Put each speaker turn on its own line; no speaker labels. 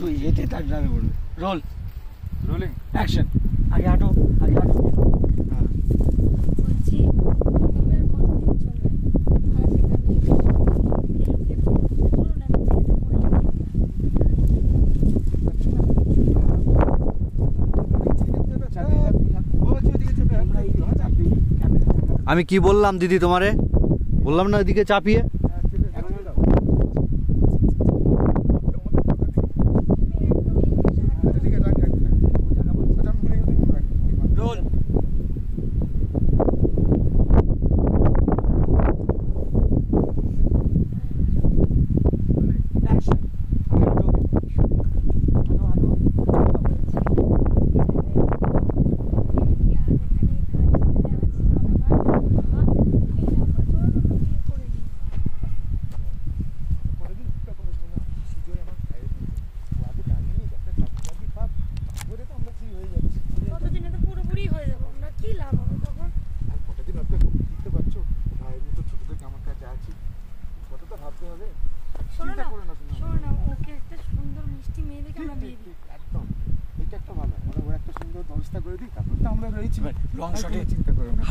তুই যেতে তার ড্রাইভে বলবে রোল
রোলিং
অ্যাকশন আগে হাঁটো হ্যাঁ
বলছি এভাবে আর কতদিন চলবে
আমি কি বললাম দিদি তোমারে? বললাম না ওইদিকে চাপিয়ে।
রোল অ্যাকশন হাঁটো হাঁটো
কতদিনে তো পুরোপুরি হয়ে যাবো আমরা, কি লাভ হবে তখন?
আর কতদিন অপেক্ষা বুঝতে পারছো ভাইয়ের মতো ছোট থেকে আমার কাছে আছি, কত তো ভাবতে হবে।
শোনো
চিন্তা
না
করো না তুমি।
শোনো না, ওকে একটা সুন্দর মিষ্টি মেয়ে দেখে আমরা বিয়ে দিই।
একদম এটা একটা ভালো, আমরা ওর একটা সুন্দর ব্যবস্থা করে দিই, তারপর তো আমরা রয়েছি।
লং শটে
চিন্তা করো না।